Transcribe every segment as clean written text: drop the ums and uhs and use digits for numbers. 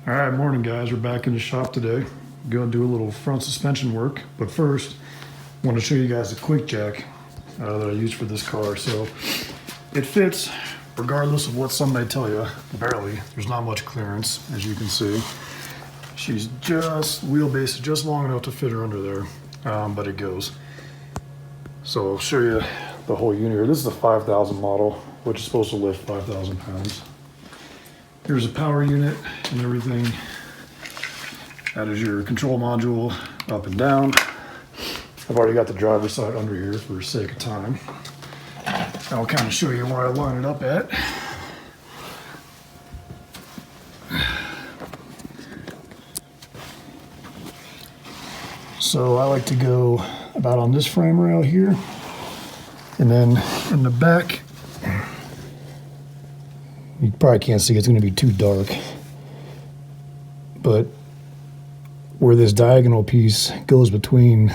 All right, morning guys. We're back in the shop today. Going to do a little front suspension work, but first, I want to show you guys the Quickjack that I use for this car. So it fits, regardless of what some may tell you. Barely. There's not much clearance, as you can see. She's just wheelbase is just long enough to fit her under there, but it goes. So I'll show you the whole unit here. This is a 5000 model, which is supposed to lift 5,000 pounds. Here's a power unit and everything. That is your control module up and down. I've already got the driver's side under here for sake of time. I'll kind of show you where I line it up at. So I like to go about on this frame rail here, and then in the back, you probably can't see, it's going to be too dark, but where this diagonal piece goes between,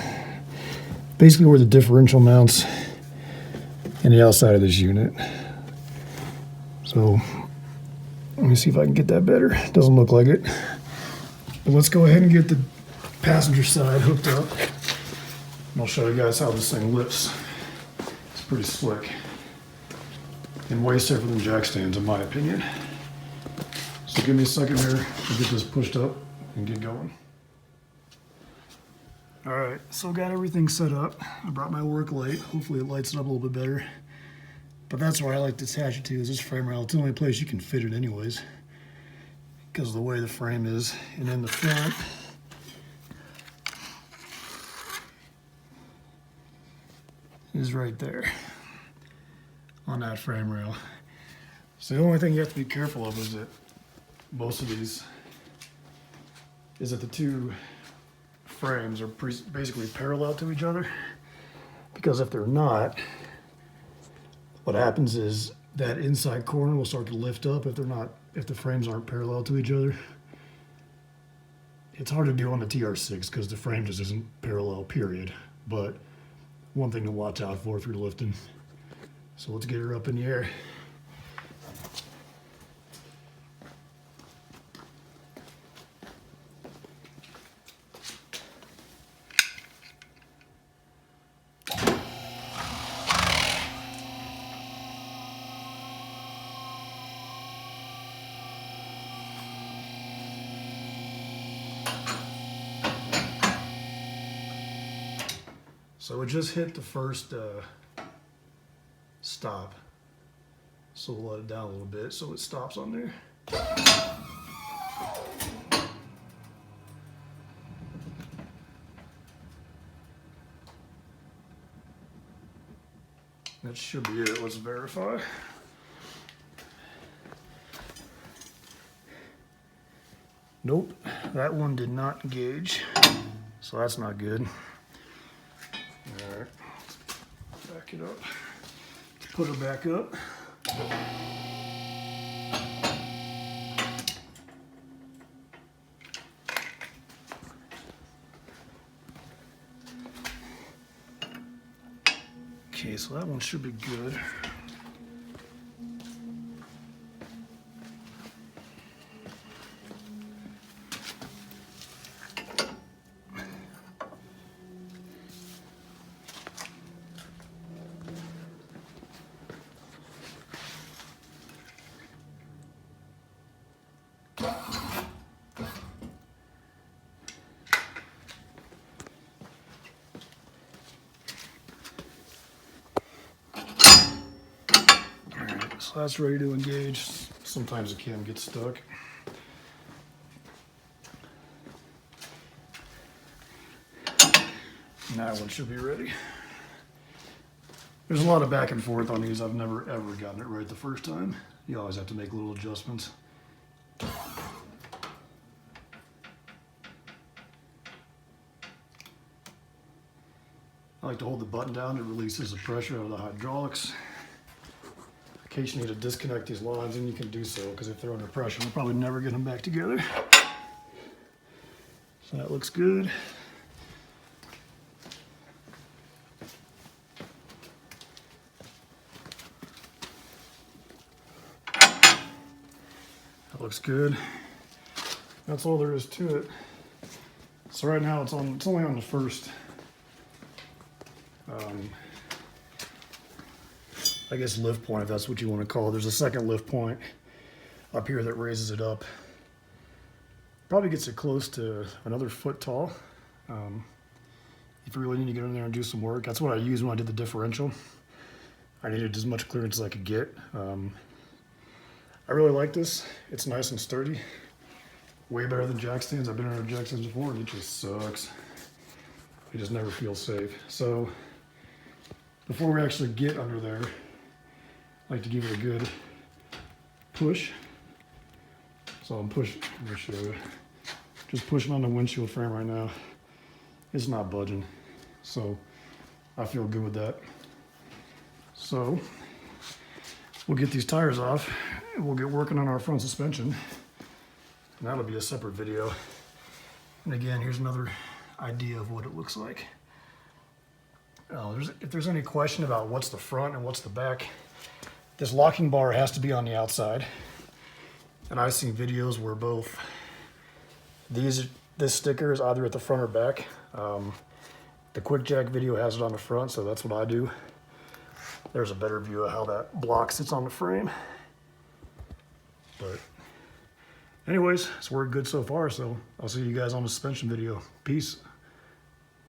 basically where the differential mounts and the outside of this unit. So let me see if I can get that better. It doesn't look like it, but let's go ahead and get the passenger side hooked up, and I'll show you guys how this thing lifts. It's pretty slick and way safer than jack stands, in my opinion. So give me a second here to get this pushed up and get going. All right, so got everything set up. I brought my work light. Hopefully it lights it up a little bit better. But that's where I like to attach it to, is this frame rail. It's the only place you can fit it anyways, because of the way the frame is. And in the front, is right there on that frame rail. So the only thing you have to be careful of is that most of these, is that the two frames are basically parallel to each other, because if they're not, what happens is that inside corner will start to lift up if the frames aren't parallel to each other. It's hard to do on the TR6 because the frame just isn't parallel, period. But one thing to watch out for if you're lifting. So let's get her up in the air. So it just hit the first stop. So we'll let it down a little bit so it stops on there. That should be it. Let's verify. Nope, that one did not engage, so that's not good. All right, back it up. Put her back up. Okay, so that one should be good. So that's ready to engage. Sometimes the cam gets stuck. And that one should be ready. There's a lot of back and forth on these. I've never ever gotten it right the first time. You always have to make little adjustments. I like to hold the button down. It releases the pressure out of the hydraulics. In case you need to disconnect these lines, and you can do so, because if they're under pressure, we'll probably never get them back together. So that looks good. That looks good. that's all there is to it. So right now it's only on the first, I guess lift point, if that's what you want to call it. There's a second lift point up here that raises it up. Probably gets it close to another foot tall. If you really need to get in there and do some work, that's what I used when I did the differential. I needed as much clearance as I could get. I really like this. It's nice and sturdy. Way better than jack stands. I've been under jack stands before and it just sucks. It just never feels safe. So before we actually get under there, I like to give it a good push. So I'm pushing, let me show you. Just pushing on the windshield frame right now. It's not budging. So I feel good with that. So we'll get these tires off and we'll get working on our front suspension. And that'll be a separate video. And again, here's another idea of what it looks like. If there's any question about what's the front and what's the back, this locking bar has to be on the outside. And I've seen videos where both this sticker is either at the front or back. The Quickjack video has it on the front, so that's what I do. There's a better view of how that block sits on the frame. But anyways, it's worked good so far, so I'll see you guys on the suspension video. Peace.